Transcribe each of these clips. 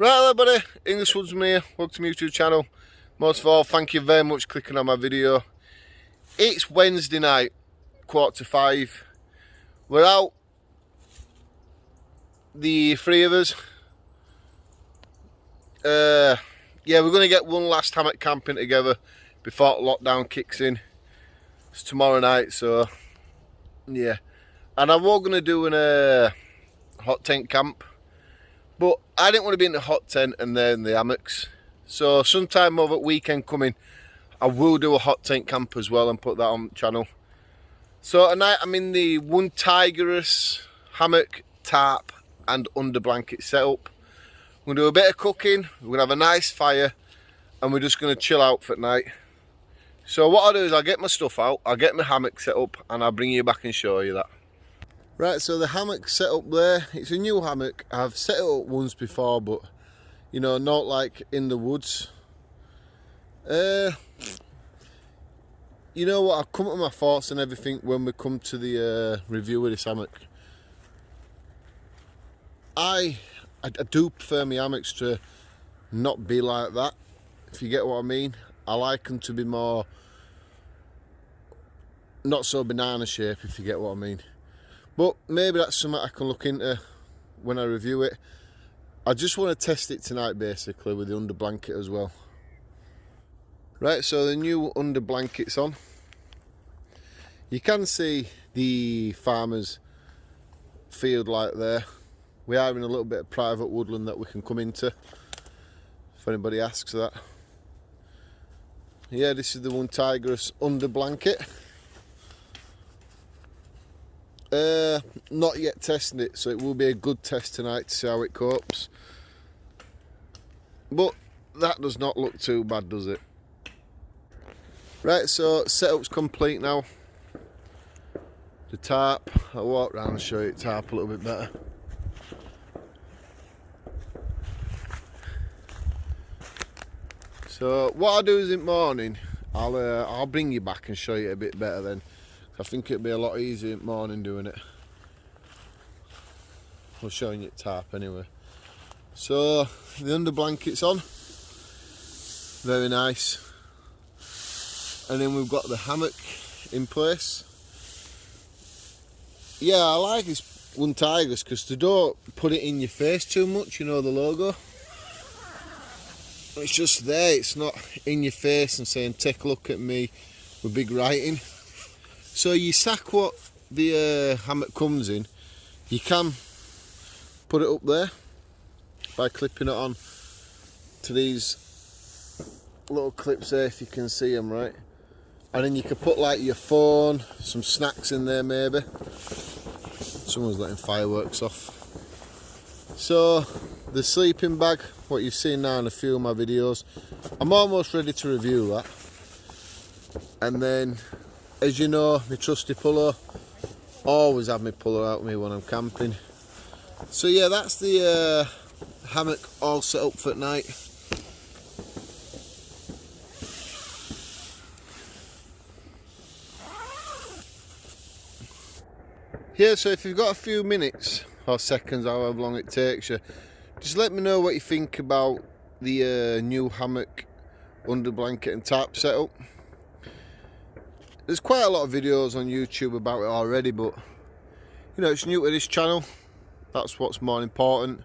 Right, hello everybody, English Woodsman here, welcome to my YouTube channel. Most of all, thank you very much for clicking on my video. It's Wednesday night, 4:45. We're out, the three of us. Yeah, we're going to get one last hammock camping together before lockdown kicks in. It's tomorrow night, so yeah. And I was going to do a hot tent camp, but I didn't want to be in the hot tent and then the hammocks. So sometime over the weekend coming, I will do a hot tent camp as well and put that on the channel. So tonight I'm in the Onetigris Hammock, tarp and underblanket setup. We're going to do a bit of cooking, we're going to have a nice fire, and we're just going to chill out for the night. So what I'll do is I'll get my stuff out, I'll get my hammock set up, and I'll bring you back and show you that. Right, so the hammock set up there, it's a new hammock. I've set it up once before, but you know, not like in the woods. You know what, I'll come up with my thoughts and everything when we come to the review of this hammock. I do prefer my hammocks to not be like that, if you get what I mean. I like them to be more, not so banana shape, if you get what I mean. But maybe that's something I can look into when I review it. I just want to test it tonight basically with the under blanket as well. Right, so the new under blanket's on. You can see the farmer's field like there. We are in a little bit of private woodland that we can come into, if anybody asks that. Yeah, this is the Onetigris under blanket. Not yet testing it, so it will be a good test tonight to see how it copes. But that does not look too bad, does it? Right, so setup's complete now. The tarp, I'll walk around and show you the tarp a little bit better. So what I'll do is in the morning, I'll bring you back and show you a bit better then. I think it'd be a lot easier in the morning doing it. I'm showing you the tarp anyway. So the under blanket's on, very nice. And then we've got the hammock in place. Yeah, I like this Onetigris because they don't put it in your face too much, you know, the logo. It's just there, it's not in your face and saying take a look at me with big writing. So you stack what the hammock comes in, you can put it up there by clipping it on to these little clips there, if you can see them right. And then you can put like your phone, some snacks in there maybe. Someone's letting fireworks off. So the sleeping bag, what you've seen now in a few of my videos, I'm almost ready to review that. And then, as you know, my trusty pillow, always have my pillow out with me when I'm camping. So yeah, that's the hammock all set up for tonight. Yeah, so if you've got a few minutes or seconds, however long it takes you, just let me know what you think about the new hammock, under blanket and tarp setup. There's quite a lot of videos on YouTube about it already, but you know, it's new to this channel. That's what's more important.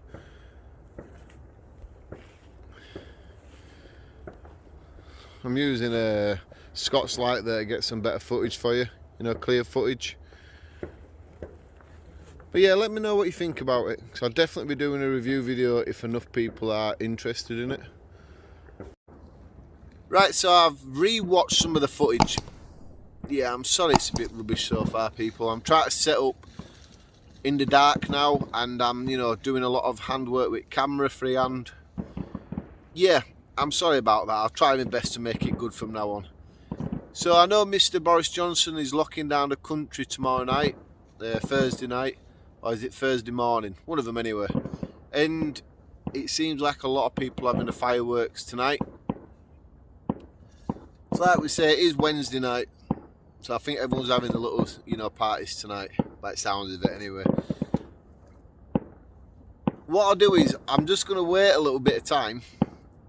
I'm using a Scott's light there to get some better footage for you, you know, clear footage. But yeah, let me know what you think about it, because I'll definitely be doing a review video if enough people are interested in it. Right, so I've re-watched some of the footage. Yeah, I'm sorry it's a bit rubbish so far, people. I'm trying to set up in the dark now, and I'm, you know, doing a lot of handwork with camera freehand. Yeah, I'm sorry about that. I'll try my best to make it good from now on. So I know Mr. Boris Johnson is locking down the country tomorrow night, Thursday night, or is it Thursday morning? One of them anyway. And it seems like a lot of people are having the fireworks tonight. So like we say, it is Wednesday night. So I think everyone's having a little, you know, parties tonight, by the sounds of it anyway. what I'll do is I'm just going to wait a little bit of time,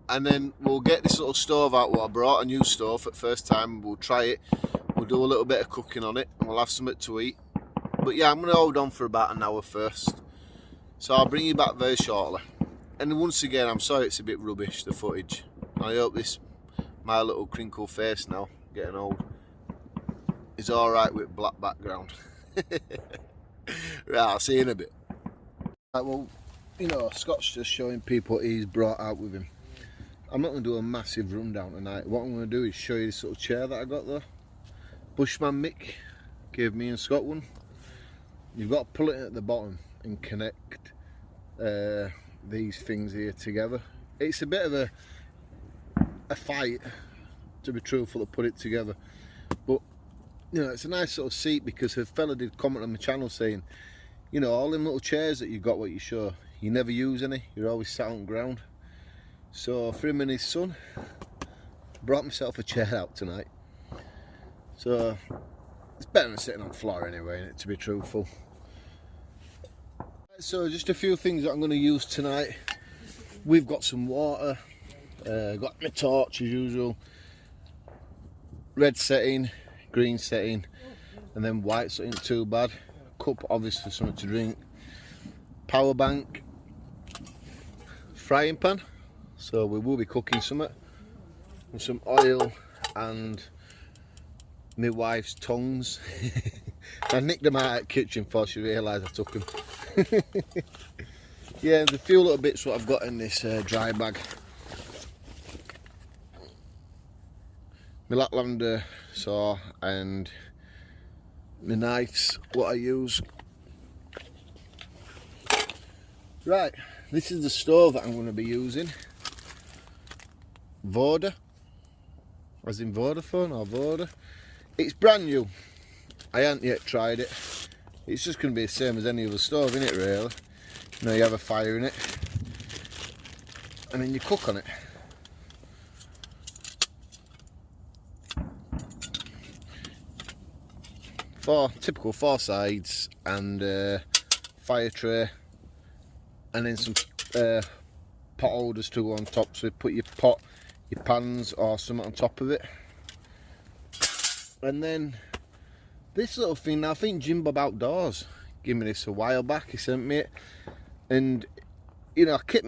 and then we'll get this little stove out what I brought, a new stove for the first time. We'll try it, we'll do a little bit of cooking on it, and we'll have something to eat. But yeah, I'm going to hold on for about an hour first, so I'll bring you back very shortly. And once again, I'm sorry it's a bit rubbish, the footage. I hope this, my little crinkle face now, getting old, is alright with black background. Right, I'll see you in a bit. Right, well, you know, Scott's just showing people what he's brought out with him. I'm not going to do a massive rundown tonight. What I'm going to do is show you this little chair that I got there. Bushman Mick gave me and Scott one. You've got to pull it at the bottom and connect these things here together. It's a bit of a fight, to be truthful, to put it together. But, you know, it's a nice little seat, because a fella did comment on my channel saying, you know, all them little chairs that you got, what you show, you never use any, you're always sat on ground. So for him and his son, brought myself a chair out tonight. So it's better than sitting on the floor anyway, innit, to be truthful. So just a few things that I'm going to use tonight. We've got some water, got my torch as usual, red setting, green setting, and then white, so it ain't too bad. Cup, obviously something to drink, power bank, frying pan, so we will be cooking something, and some oil, and my wife's tongs. I nicked them out of the kitchen before she realised I took them. Yeah, the few little bits what I've got in this dry bag. My lavender saw and my knives, what I use. Right, this is the stove that I'm going to be using. Voda, as in Vodafone or Voda. It's brand new. I haven't yet tried it. It's just going to be the same as any other stove, isn't it, really? You know, you have a fire in it, and then you cook on it. Typical four sides, and fire tray, and then some pot holders to go on top, so you put your pot, your pans or something on top of it. And then this little thing, now I think Jim Bob Outdoors gave me this a while back, he sent me it, and you know, I kept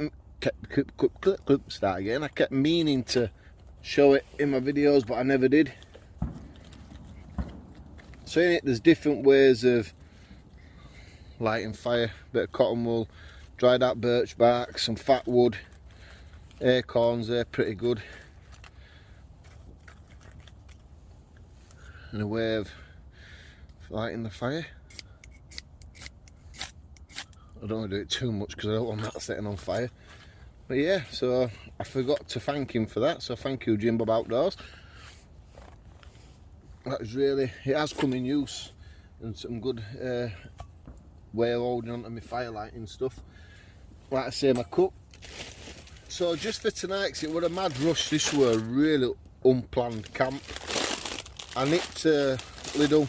meaning to show it in my videos, but I never did. So in it, there's different ways of lighting fire. Bit of cotton wool, dried out birch bark, some fat wood, acorns, they're pretty good. And a way of lighting the fire. I don't want to do it too much because I don't want that setting on fire. But yeah, so I forgot to thank him for that, so thank you, Jim Bob Outdoors. That is really, it has come in use, and some good way of holding on to my fire lighting stuff. Like I say, my cup. So just for tonight, 'cause it was a mad rush, this were a really unplanned camp. I nicked Lidl,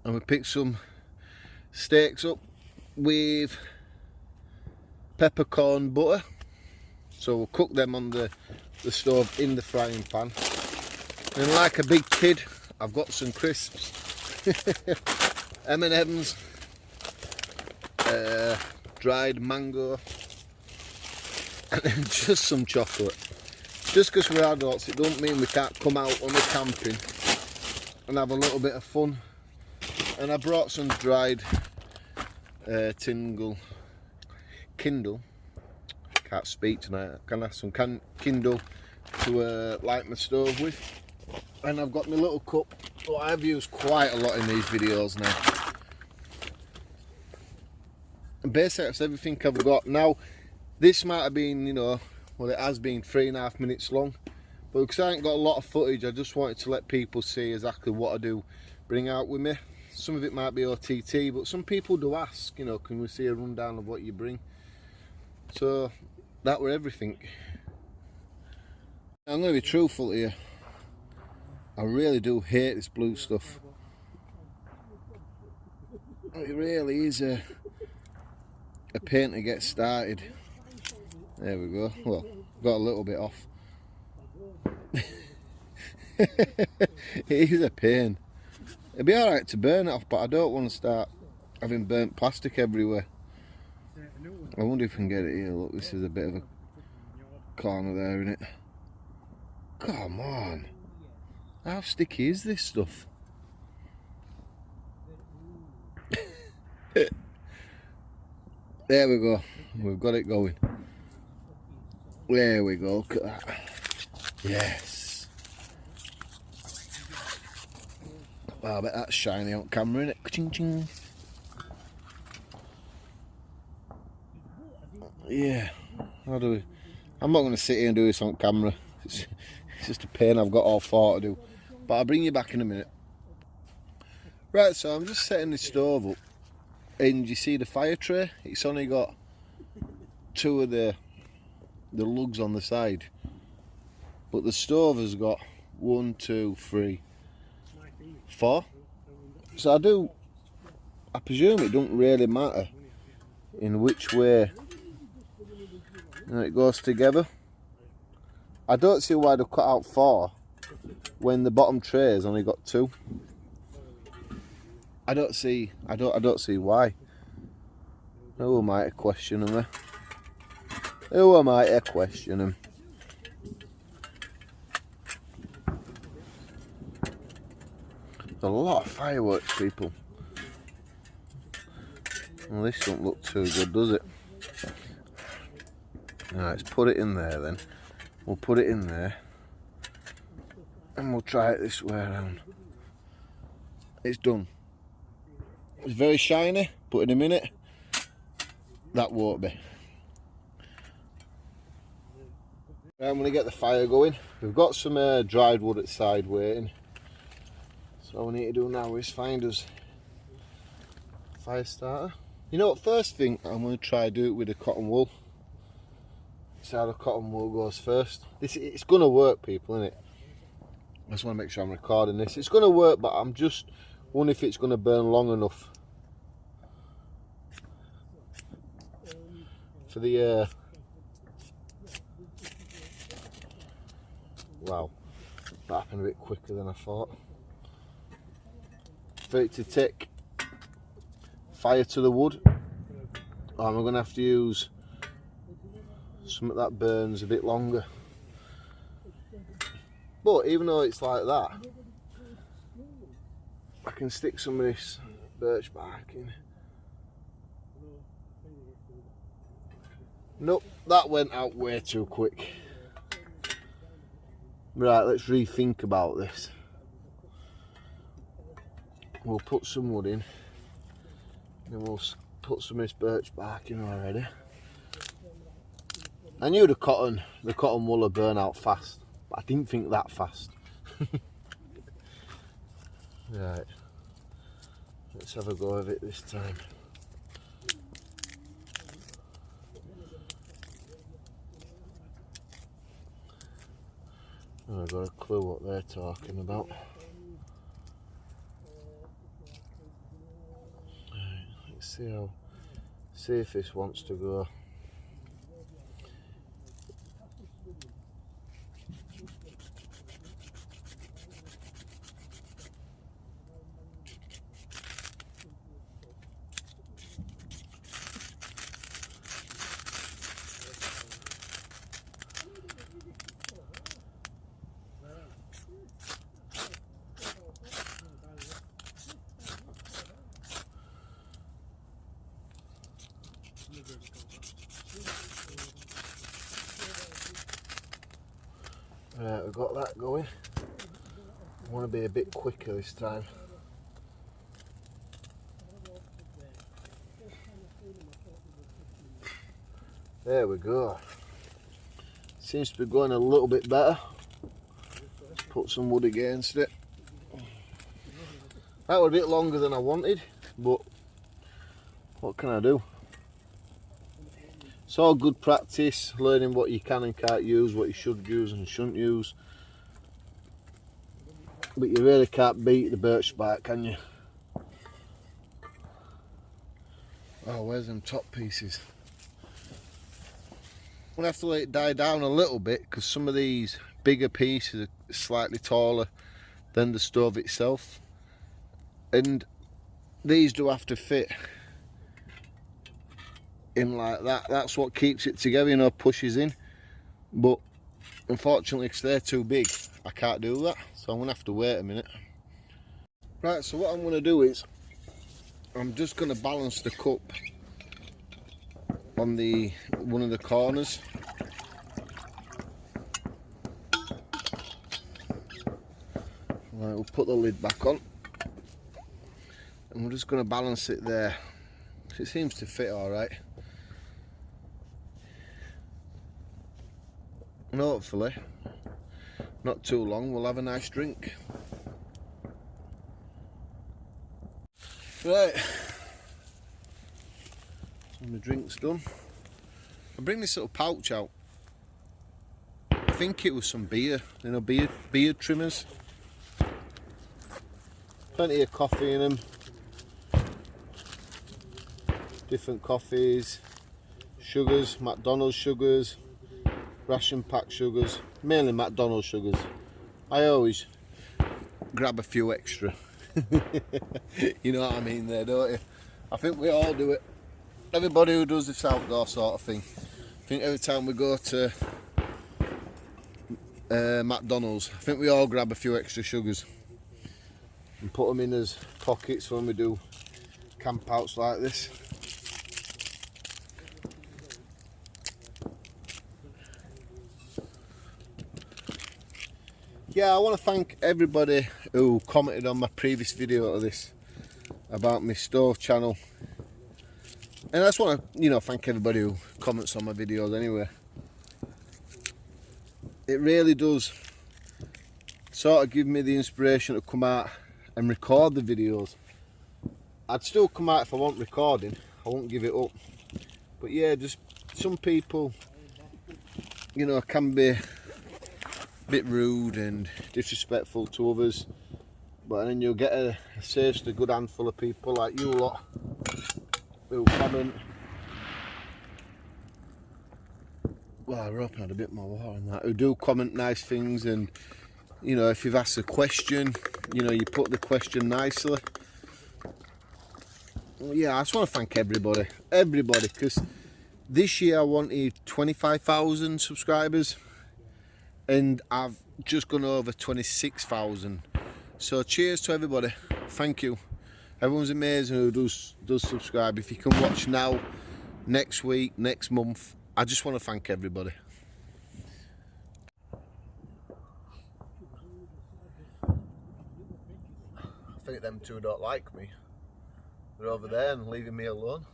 and we picked some steaks up with peppercorn butter. So we'll cook them on the stove in the frying pan. And like a big kid, I've got some crisps, M&M's, dried mango, and then just some chocolate. Just because we're adults, it don't mean we can't come out when we're camping and have a little bit of fun. And I brought some dried Kindle. Can't speak tonight. I can have some Kindle to light my stove with. And I've got my little cup, what I've used quite a lot in these videos now. And basically that's everything I've got. Now, this might have been, you know, well, it has been 3.5 minutes long. But because I ain't got a lot of footage, I just wanted to let people see exactly what I do bring out with me. Some of it might be OTT, but some people do ask, you know, can we see a rundown of what you bring? So that were everything. I'm going to be truthful here. I really do hate this blue stuff. It really is a pain to get started. There we go. Well, got a little bit off. It is a pain. It'd be alright to burn it off, but I don't want to start having burnt plastic everywhere. I wonder if I can get it here. Look, this is a bit of a corner there, isn't it? Come on. How sticky is this stuff? There we go. We've got it going. There we go. Look at that. Yes. Well, I bet that's shiny on camera, innit? Ching ching. Yeah. How do we? I'm not going to sit here and do this on camera. It's just a pain I've got all four to do. But I'll bring you back in a minute. Right, so I'm just setting the stove up. And you see the fire tray? It's only got two of the lugs on the side. But the stove has got 1, 2, 3, 4. So I presume it don't really matter in which way it goes together. I don't see why they've cut out 4 when the bottom tray has only got 2. I don't see why. Who am I to question them? Who am I to question them? There's a lot of fireworks, people. Well, this don't look too good, does it? Alright, let's put it in there then. We'll put it in there. And we'll try it this way around. It's done. It's very shiny, but in a minute, that won't be. Right, I'm going to get the fire going. We've got some dried wood at the side waiting. So all we need to do now is find us a fire starter. You know what, first thing, I'm going to try do it with the cotton wool. See how the cotton wool goes first. It's going to work, people, isn't it? I just want to make sure I'm recording this. It's going to work, but I'm just wondering if it's going to burn long enough for the wow, that happened a bit quicker than I thought. For it to take fire to the wood, I'm going to have to use something that burns a bit longer. But even though it's like that, I can stick some of this birch bark in. Nope, that went out way too quick. Right, let's rethink about this. We'll put some wood in, then we'll put some of this birch bark in already. I knew the cotton wool would burn out fast, but I didn't think that fast. Right, let's have a go of it this time. I've got a clue what they're talking about. Right, let's see if this wants to go. Right, we've got that going. I want to be a bit quicker this time. There we go. Seems to be going a little bit better. Let's put some wood against it. That was a bit longer than I wanted, but what can I do? It's all good practice, learning what you can and can't use, what you should use and shouldn't use. But you really can't beat the birch bark, can you? Oh, where's them top pieces? I'm gonna have to let it die down a little bit because some of these bigger pieces are slightly taller than the stove itself, and these do have to fit in like that. That's what keeps it together, you know, pushes in. But unfortunately, because they're too big, I can't do that, so I'm gonna have to wait a minute. Right, so what I'm gonna do is I'm just gonna balance the cup on one of the corners. Right, we'll put the lid back on and we're just going to balance it there. It seems to fit all right, and hopefully not too long we'll have a nice drink. Right, so my drink's done. I bring this little pouch out. I think it was some beer, you know, beard trimmers. Plenty of coffee in them. Different coffees, sugars, McDonald's sugars, ration pack sugars, mainly McDonald's sugars. I always grab a few extra. You know what I mean there, don't you? I think we all do it. Everybody who does this outdoor sort of thing. I think every time we go to McDonald's, I think we all grab a few extra sugars and put them in as pockets when we do camp outs like this. Yeah, I want to thank everybody who commented on my previous video of this about my stove channel, and I just want to, you know, thank everybody who comments on my videos anyway. It really does sort of give me the inspiration to come out and record the videos. I'd still come out if I want recording, I won't give it up, but yeah, just some people, you know, can be a bit rude and disrespectful to others, but then you'll get a seriously good handful of people like you lot who comment. Well, I hope I had a bit more water on that. Who do comment nice things, and you know, if you've asked a question, you know, you put the question nicely. Well, yeah, I just want to thank everybody, because this year I wanted 25,000 subscribers and I've just gone over 26,000. So cheers to everybody, thank you. Everyone's amazing who does subscribe. If you can watch now, next week, next month, I just want to thank everybody. I think them two don't like me. They're over there and leaving me alone.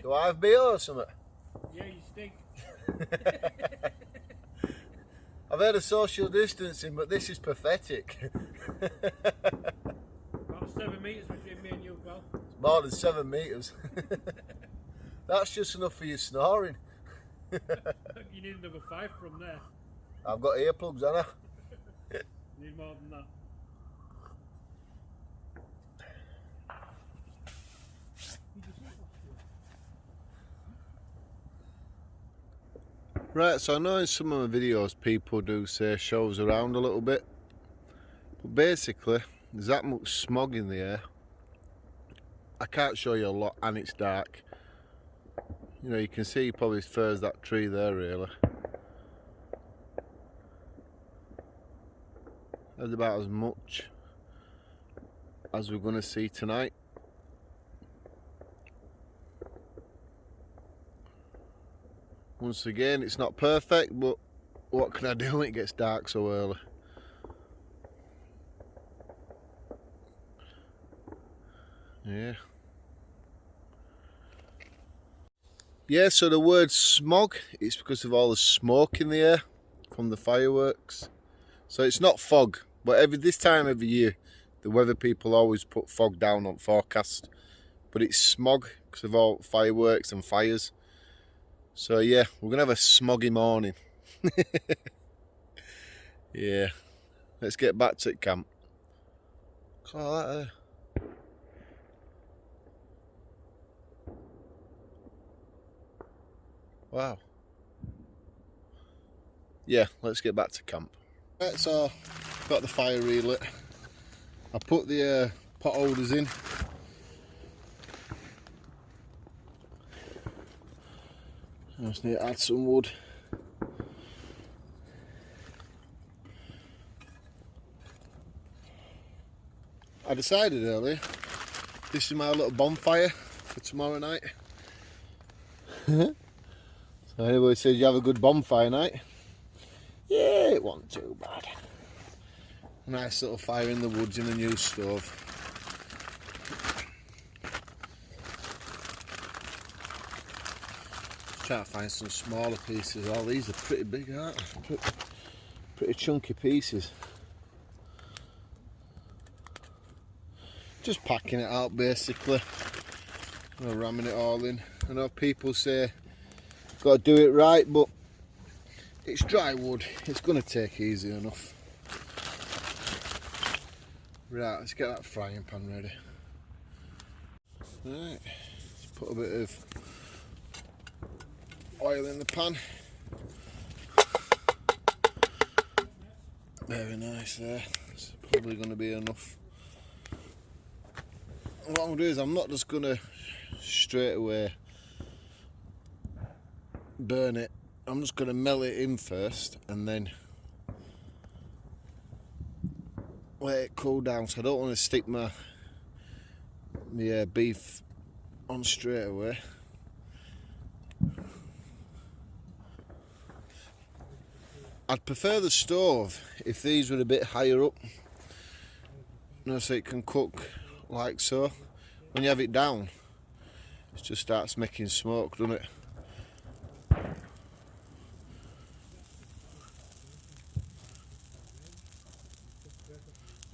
Do I have beer or something? Yeah, you stink. I've heard of social distancing, but this is pathetic. About 7 metres between me and you, pal. It's more than 7 metres. That's just enough for you snoring. You need another 5 from there. I've got earplugs, haven't I? You need more than that. Right, so I know in some of my videos people do say shows around a little bit, but basically there's that much smog in the air. I can't show you a lot and it's dark. You know, you can see probably as far as that tree there really. That's about as much as we're going to see tonight. Once again, it's not perfect, but what can I do when it gets dark so early? Yeah. Yeah, so the word smog, it's because of all the smoke in the air from the fireworks. So it's not fog, but this time every year, the weather people always put fog down on forecast. But it's smog because of all fireworks and fires. So yeah, we're gonna have a smoggy morning. Yeah, let's get back to camp. Oh, that there. Wow. Yeah, let's get back to camp. Right, so got the fire relit. I put the pot holders in. I just need to add some wood. I decided earlier, this is my little bonfire for tomorrow night. So everybody says you have a good bonfire night. Yeah, it wasn't too bad. Nice little fire in the woods in a new stove. Try to find some smaller pieces. All these are pretty big, aren't they? Pretty chunky pieces. Just packing it out basically. Ramming it all in. I know people say got to do it right, but it's dry wood. It's going to take easy enough. Right, let's get that frying pan ready. Right, let's put a bit of oil in the pan. Very nice there. It's probably going to be enough. What I'm going to do is I'm not just going to straight away burn it. I'm just going to melt it in first and then let it cool down. So I don't want to stick my beef on straight away. I'd prefer the stove if these were a bit higher up, so it can cook like so. When you have it down, it just starts making smoke, doesn't it?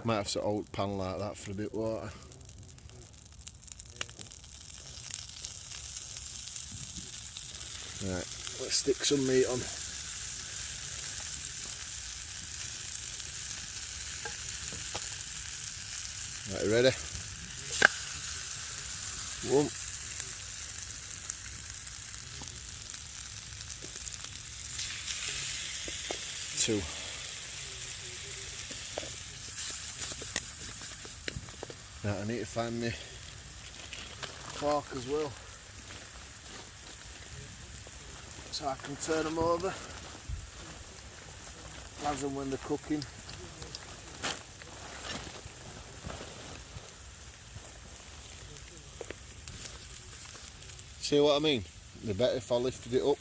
Might have to hold pan like that for a bit of water. Right, let's stick some meat on. Right, ready? 1. 2. Right, I need to find me fork as well, so I can turn them over as and when they're cooking. See what I mean? They're better if I lifted it up.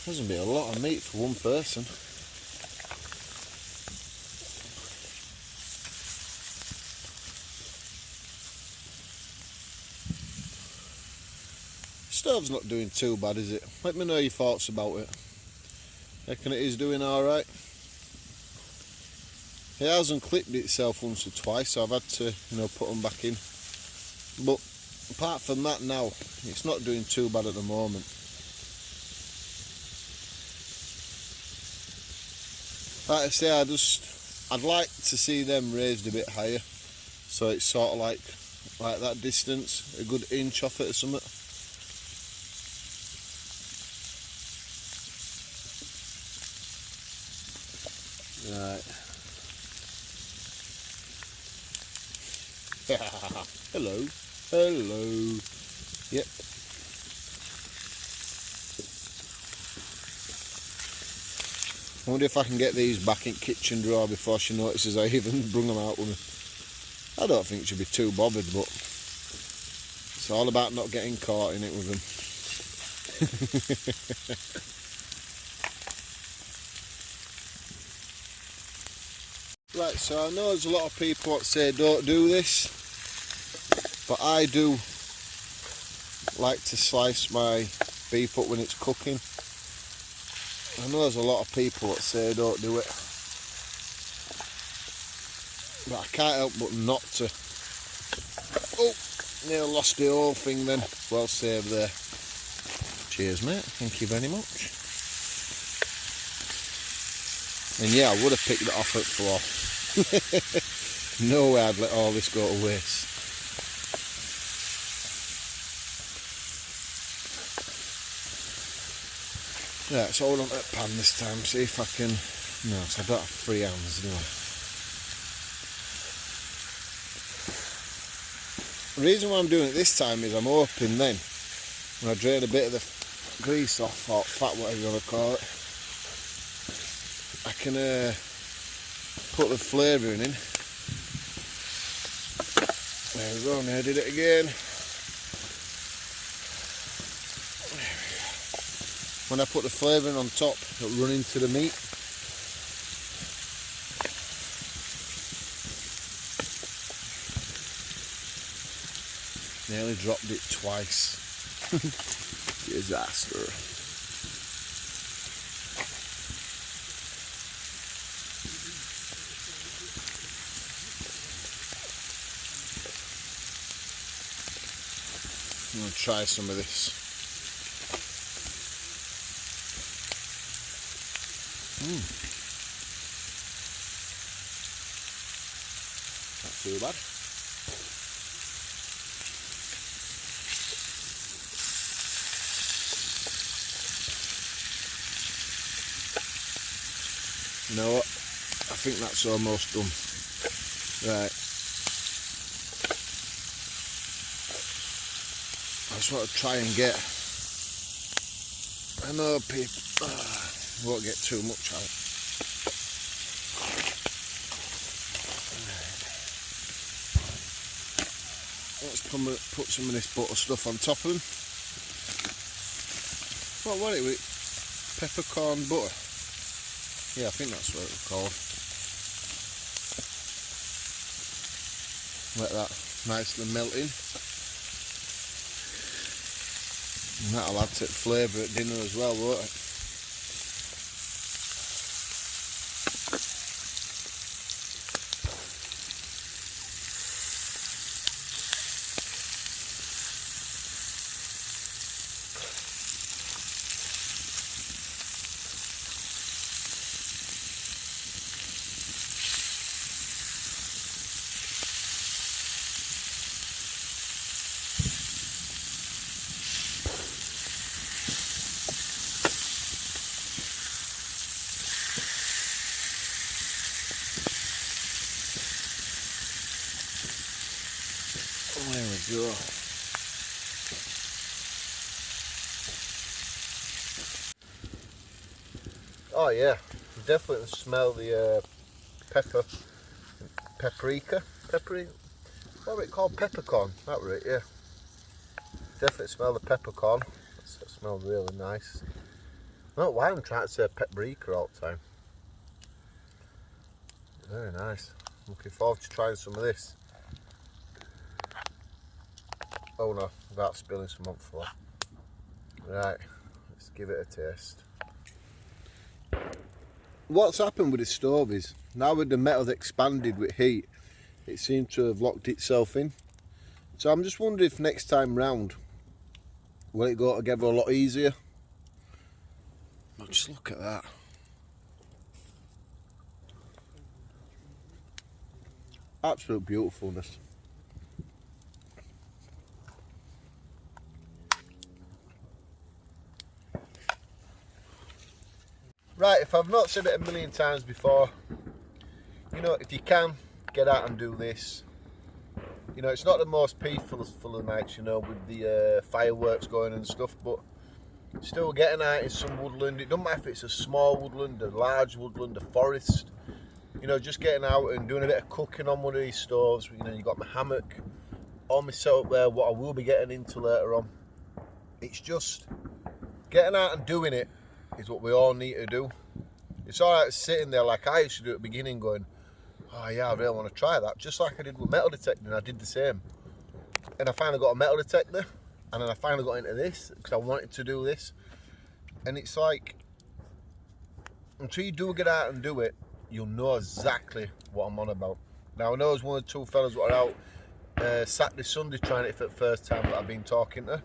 There's going to be a lot of meat for one person. Stove's not doing too bad, is it? Let me know your thoughts about it. Reckon it is doing alright. It hasn't clipped itself once or twice, so I've had to, put them back in. But apart from that now, it's not doing too bad at the moment. Like I say, I'd like to see them raised a bit higher, so it's sort of like that distance, a good inch off it or something. Right. Hello. Hello. Yep. I wonder if I can get these back in kitchen drawer before she notices I even brung them out with me. I don't think she'll be too bothered, but it's all about not getting caught in it with them. Right, so I know there's a lot of people that say don't do this, but I do like to slice my beef up when it's cooking. I know there's a lot of people that say don't do it, but I can't help but not to. Oh, nearly lost the whole thing then. Well saved there. Cheers, mate. Thank you very much. And yeah, I would have picked it off at 4. No way I'd let all this go to waste. Yeah, it's all on that pan this time. See if I can. No, so I don't have free hands, do I? The reason why I'm doing it this time is I'm hoping then, when I drain a bit of the grease off, or fat, whatever you want to call it, I can put the flavouring in. There we go, now I did it again. When I put the flavouring on top, it'll run into the meat. Nearly dropped it twice. Disaster. I'm going to try some of this. Not too bad. You know what? I think that's almost done. Right. I just want to try and get. I know people won't get too much out. Let's put some of this butter stuff on top of them. What was it with peppercorn butter? Yeah, I think that's what it was called. Let that nicely melt in. And that'll add to the flavour at dinner as well, won't it? There we go. Oh yeah, definitely smell the paprika. What was it called? Peppercorn. That was it, yeah. Definitely smell the peppercorn. That smells really nice. I don't know why I'm trying to say paprika all the time. Very nice. Looking forward to trying some of this. Oh no, without spilling some on the floor. Right, let's give it a taste. What's happened with the stove is, now with the metal expanded with heat, it seems to have locked itself in. So I'm just wondering if next time round, will it go together a lot easier? Oh, just look at that. Absolute beautifulness. Right, if I've not said it a million times before, you know, if you can, get out and do this. You know, it's not the most peaceful of nights, you know, with the fireworks going and stuff, but Still getting out in some woodland. It doesn't matter if it's a small woodland, a large woodland, a forest. You know, just getting out and doing a bit of cooking on one of these stoves. You know, you got my hammock, all my setup there, what I will be getting into later on. It's just getting out and doing it is what we all need to do. It's alright sitting there like I used to do at the beginning going, oh yeah, I really want to try that. Just like I did with metal detecting, I did the same. And I finally got a metal detector, and then I finally got into this because I wanted to do this. And it's like, until you do get out and do it, you'll know exactly what I'm on about. Now I know there's one or two fellas that are out Saturday, Sunday trying it for the first time that I've been talking to.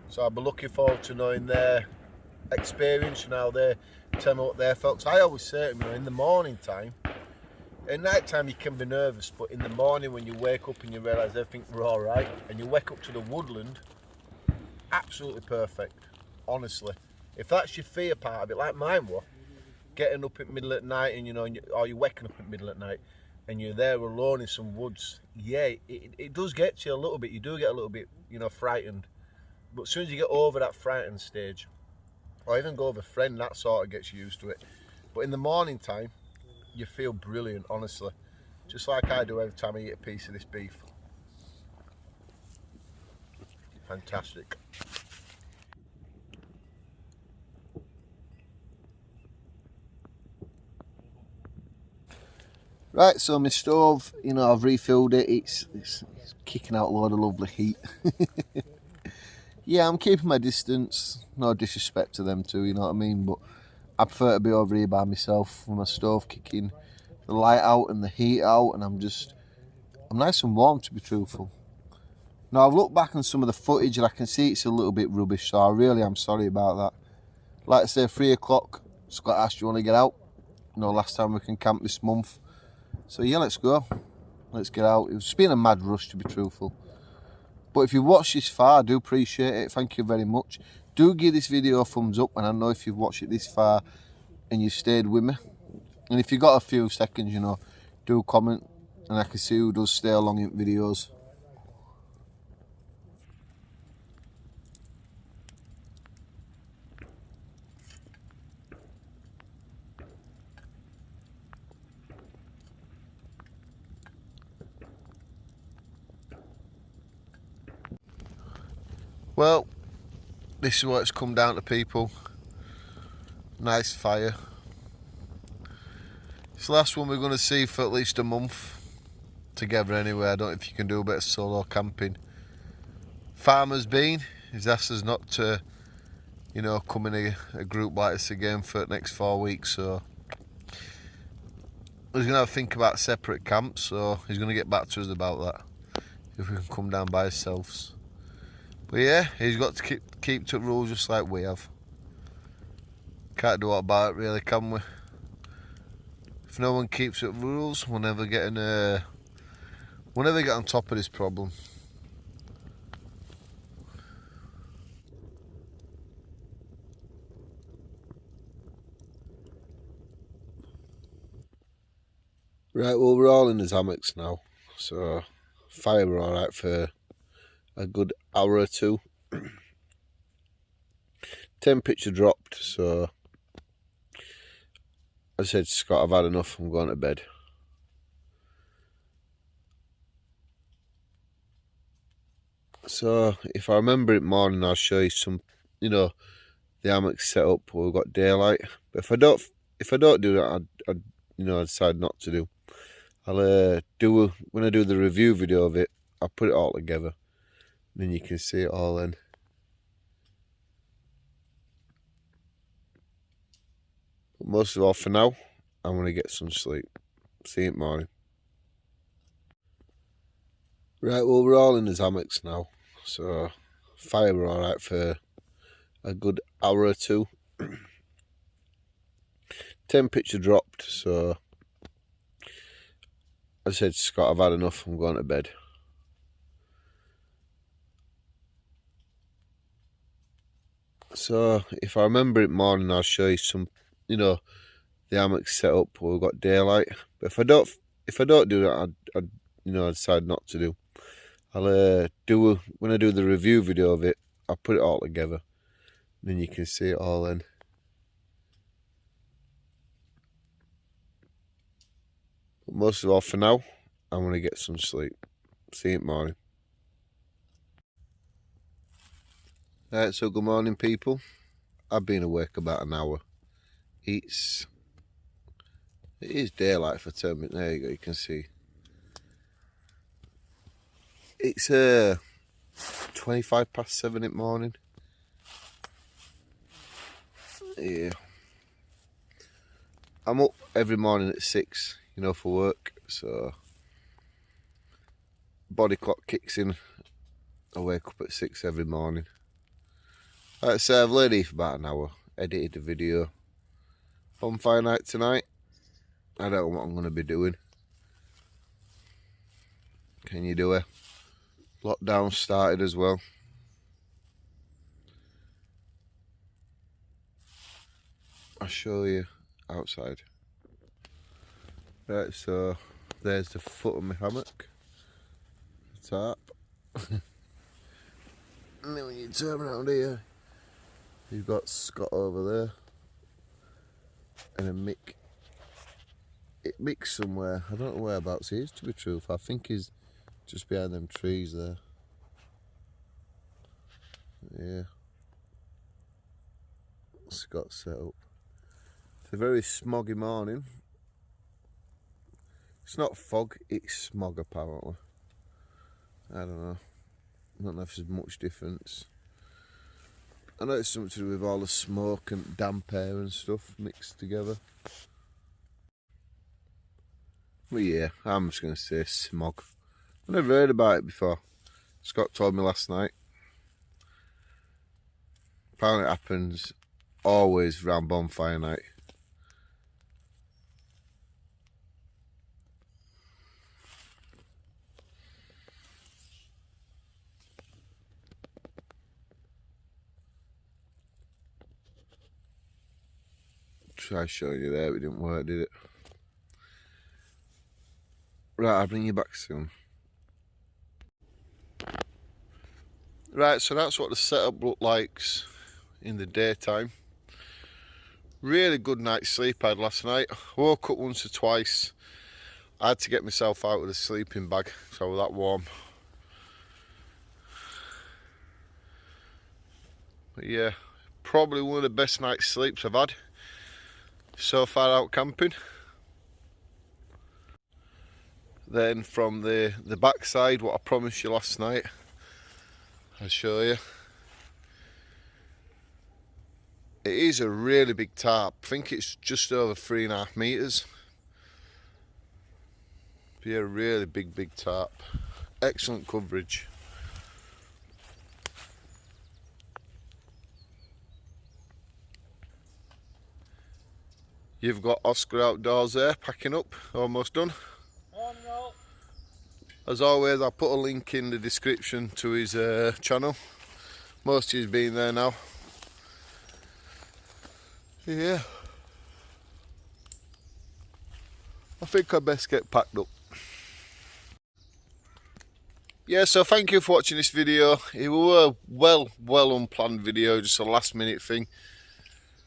So I'll be looking forward to knowing their experience and how they tell me what their folks. I always say to them, you know, in the morning time, at night time you can be nervous, but in the morning when you wake up and you realise everything we're all right, and you wake up to the woodland, absolutely perfect, honestly. If that's your fear part of it, like mine was, getting up at middle at night and you know, or you're waking up at middle at night and you're there alone in some woods, yeah, it does get to you a little bit. You do get a little bit, you know, frightened. But as soon as you get over that frightened stage, or even go with a friend, that sort of gets you used to it. But in the morning time, you feel brilliant, honestly. Just like I do every time I eat a piece of this beef. Fantastic. Right, so my stove, you know, I've refilled it. It's kicking out a load of lovely heat. Yeah, I'm keeping my distance. No disrespect to them too, you know what I mean? But I prefer to be over here by myself with my stove kicking, the light out and the heat out, and I'm nice and warm, to be truthful. Now, I've looked back on some of the footage and I can see it's a little bit rubbish, so I really am sorry about that. Like I say, 3 o'clock, Scott asked, you want to get out? You know, last time we can camp this month. So yeah, let's go. Let's get out. It's been a mad rush, to be truthful. But if you've watched this far, I do appreciate it. Thank you very much. Do give this video a thumbs up, and I know if you've watched it this far and you've stayed with me. And if you've got a few seconds, you know, do comment, and I can see who does stay along in videos. Well, this is what it's come down to, people. Nice fire. It's the last one we're going to see for at least a month together anyway. I don't know if you can do a bit of solo camping. Farmer's been, he's asked us not to, you know, come in a group like this again for the next 4 weeks, so he's going to have to think about separate camps, so he's going to get back to us about that, if we can come down by ourselves. But yeah, he's got to keep to rules just like we have. Can't do what about it really, can we? If no one keeps to rules, we'll never get on top of this problem. Right, well, we're all in the hammocks now, so fire we're alright for a good hour or two. Temperature dropped, so I said to Scott, I've had enough, I'm going to bed. So if I remember it morning, I'll show you some, you know, the hammock set up where we've got daylight. But if I don't do that, I decide not to do. I'll when I do the review video of it, I'll put it all together. Then you can see it all then. But most of all, for now, I'm going to get some sleep. See you in the morning. Right, well, we're all in the hammocks now, so fire we're alright for a good hour or two. Temperature dropped, so I said to Scott, I've had enough, I'm going to bed. So if I remember it morning, I'll show you some, you know, the hammock set up where we've got daylight. But if I don't do that, I decide not to do. I'll when I do the review video of it, I'll put it all together. Then you can see it all then. But most of all, for now, I'm going to get some sleep. See you in the morning. Right, so good morning, people. I've been awake about an hour. It is daylight for 10 minutes. There you go, you can see. It's 25 past 7 in the morning. Yeah. I'm up every morning at 6, you know, for work. So, body clock kicks in. I wake up at 6 every morning. Like I say, I've laid here for about an hour. Edited a video. Bonfire night tonight. I don't know what I'm going to be doing. Can you do it? Lockdown started as well. I'll show you outside. Right, so there's the foot of my hammock. The tarp. And then when you turn around here, you've got Scott over there. And a Mick. Mick's somewhere. I don't know whereabouts he is, to be truthful. I think he's just behind them trees there. Yeah. Scott's set up. It's a very smoggy morning. It's not fog, it's smog apparently. I don't know. I don't know if there's much difference. I know it's something to do with all the smoke and damp air and stuff mixed together. But yeah, I'm just going to say smog. I've never heard about it before. Scott told me last night. Apparently it happens always around bonfire night. Try showing you there, it didn't work, did it? Right, I'll bring you back soon. Right, so that's what the setup looked like in the daytime. Really good night's sleep I had last night. Woke up once or twice. I had to get myself out of the sleeping bag, so I was that warm. But yeah, probably one of the best night's sleeps I've had so far out camping. Then from the back side, what I promised you last night, I'll show you. It is a really big tarp. I think it's just over 3.5 metres. Yeah, really big tarp. Excellent coverage. You've got Oscar outdoors there, packing up, almost done. As always, I'll put a link in the description to his channel. Most of you's been there now. Yeah. I think I best get packed up. Yeah, so thank you for watching this video. It was a well unplanned video, just a last minute thing.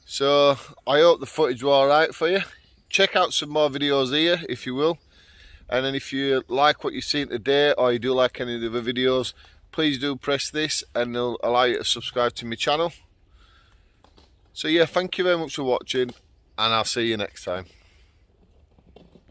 So I hope the footage was alright for you. Check out some more videos here if you will. And then if you like what you've seen today, or you do like any of the other videos, please do press this and it'll allow you to subscribe to my channel. So yeah, thank you very much for watching, and I'll see you next time.